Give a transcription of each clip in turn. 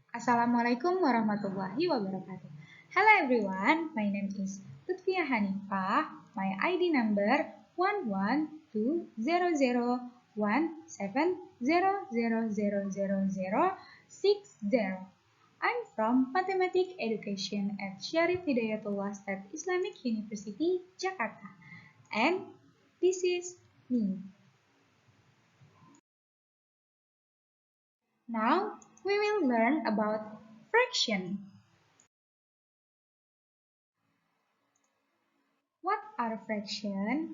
Assalamualaikum warahmatullahi wabarakatuh. Hello everyone, my name is Lutfia Hanifah. My ID number 112017000060. I'm from Mathematics Education at Syarif Hidayatullah State Islamic University, Jakarta. And this is me. Now we will learn about fraction. What are fractions?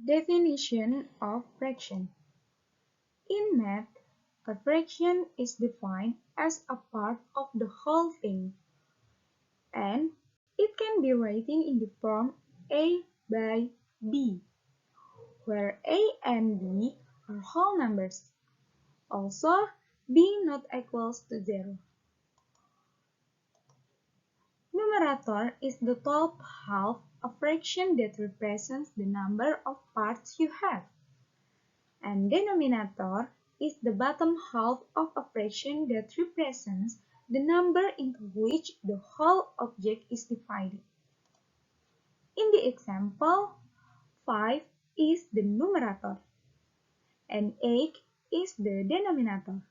Definition of fraction. In math, a fraction is defined as a part of the whole thing, and it can be written in the form a by b, where a and b are whole numbers. Also, b not equals to 0. Numerator is the top half of fraction that represents the number of parts you have. And denominator is the bottom half of a fraction that represents the number into which the whole object is divided. In the example, 5 is the numerator and 8 is the denominator,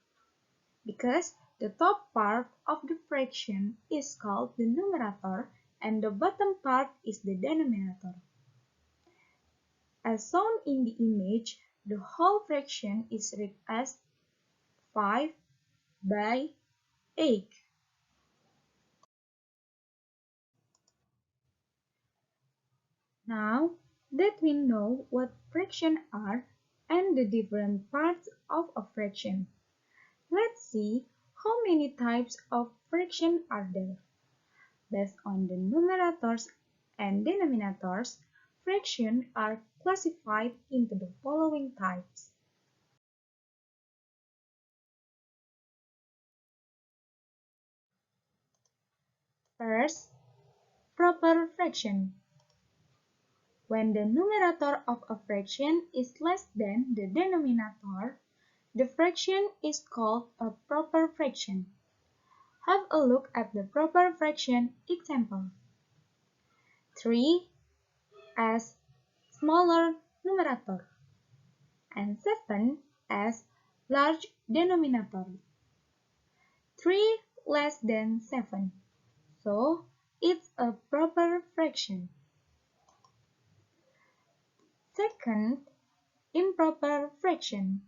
because the top part of the fraction is called the numerator and the bottom part is the denominator. As shown in the image, the whole fraction is read as 5 by 8. Now that we know what fractions are and the different parts of a fraction, let's see how many types of fraction are there. Based on the numerators and denominators, fractions are classified into the following types. First, proper fraction. When the numerator of a fraction is less than the denominator, the fraction is called a proper fraction. Have a look at the proper fraction example. 3 as smaller numerator and 7 as large denominator. 3 less than 7, so it's a proper fraction. Second, improper fraction.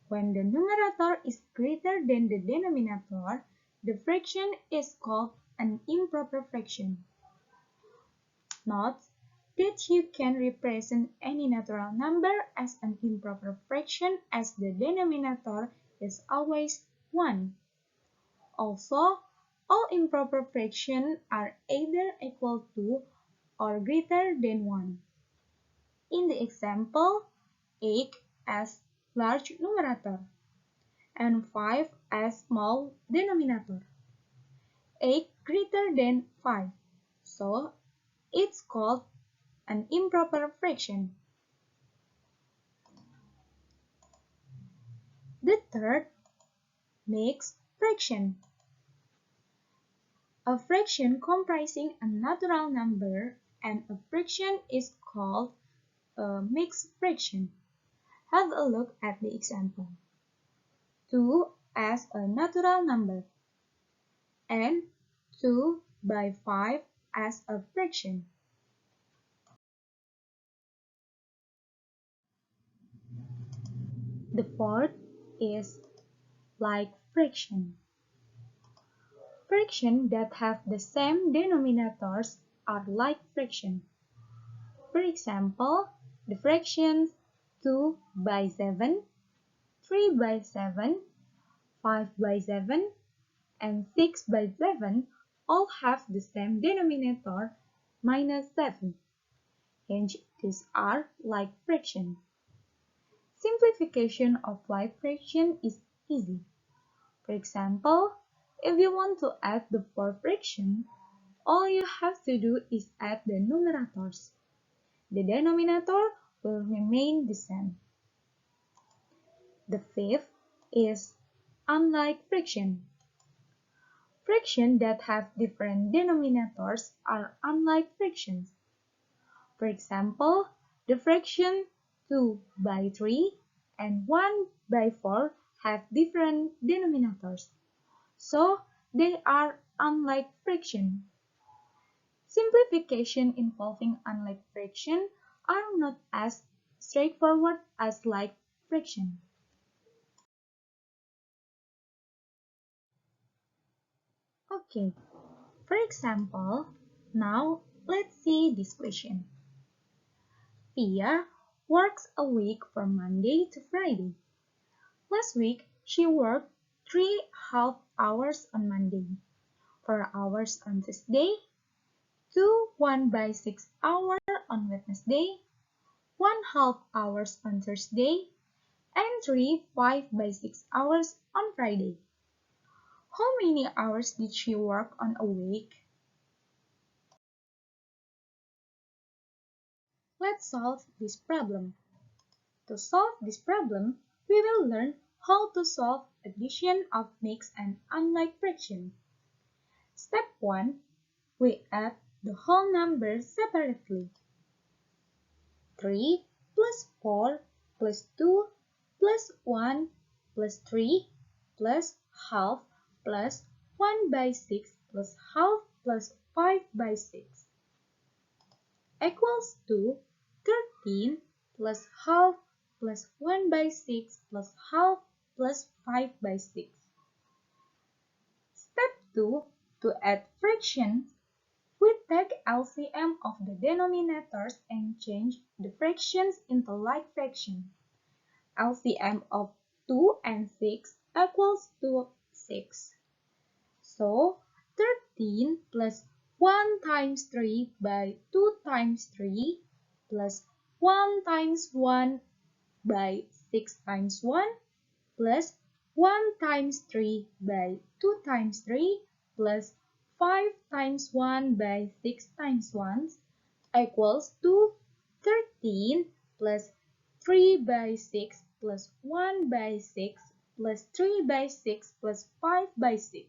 When the numerator is greater than the denominator, the fraction is called an improper fraction. Note that you can represent any natural number as an improper fraction as the denominator is always 1. Also, all improper fractions are either equal to or greater than 1. In the example, 8 as large numerator and 5 as small denominator. 8 greater than 5, so it's called an improper fraction. The third, mixed fraction. A fraction comprising a natural number and a fraction is called a mixed fraction. Have a look at the example. 2 as a natural number and 2 by 5 as a fraction. The fourth is like fraction. Fractions that have the same denominators are like fraction. For example, the fractions 2 by 7, 3 by 7, 5 by 7, and 6 by 7 all have the same denominator minus 7. Hence, these are like fraction. Simplification of like fraction is easy. For example, if you want to add the 4 fraction, all you have to do is add the numerators. The denominator will remain the same. The fifth is unlike fraction. Fractions that have different denominators are unlike fractions. For example, the fraction 2 by 3 and 1 by 4 have different denominators, so they are unlike fractions. Simplification involving unlike fraction are not as straightforward as like fraction. Okay, for example, now let's see this question. Pia works a week from Monday to Friday. Last week, she worked 3.5 hours on Monday, 4 hours on Tuesday, 2 1/6 hour on Wednesday, 1/2 hours on Thursday, and 3 5/6 hours on Friday. How many hours did she work on a week? Let's solve this problem. To solve this problem, we will learn how to solve addition of mixed and unlike fractions. Step 1. We add the whole numbers separately. 3 plus 4 plus 2 plus 1 plus 3 plus half plus 1/6 plus half plus 5/6 equals to 13 plus half plus 1/6 plus half plus 5/6. Step 2. To add fractions, we take LCM of the denominators and change the fractions into like fractions. LCM of 2 and 6 equals to 6. So, 13 plus 1 times 3 by 2 times 3 plus 1 times 1 by 6 times 1 plus 1 times 3 by 2 times 3 plus 5 times 1 by 6 times 1 equals to 13 plus 3/6 plus 1/6 plus 3/6 plus 5/6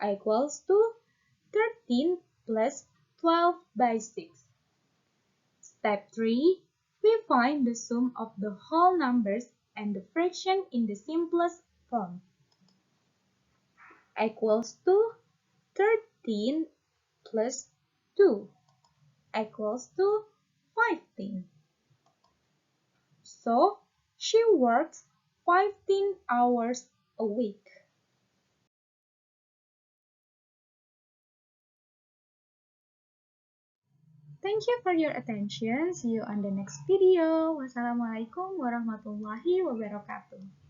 equals to 13 plus 12/6. Step 3. We find the sum of the whole numbers and the fraction in the simplest form. Equals to 13 plus 2 equals to 15. So, she works 15 hours a week. Thank you for your attention. See you on the next video. Wassalamualaikum warahmatullahi wabarakatuh.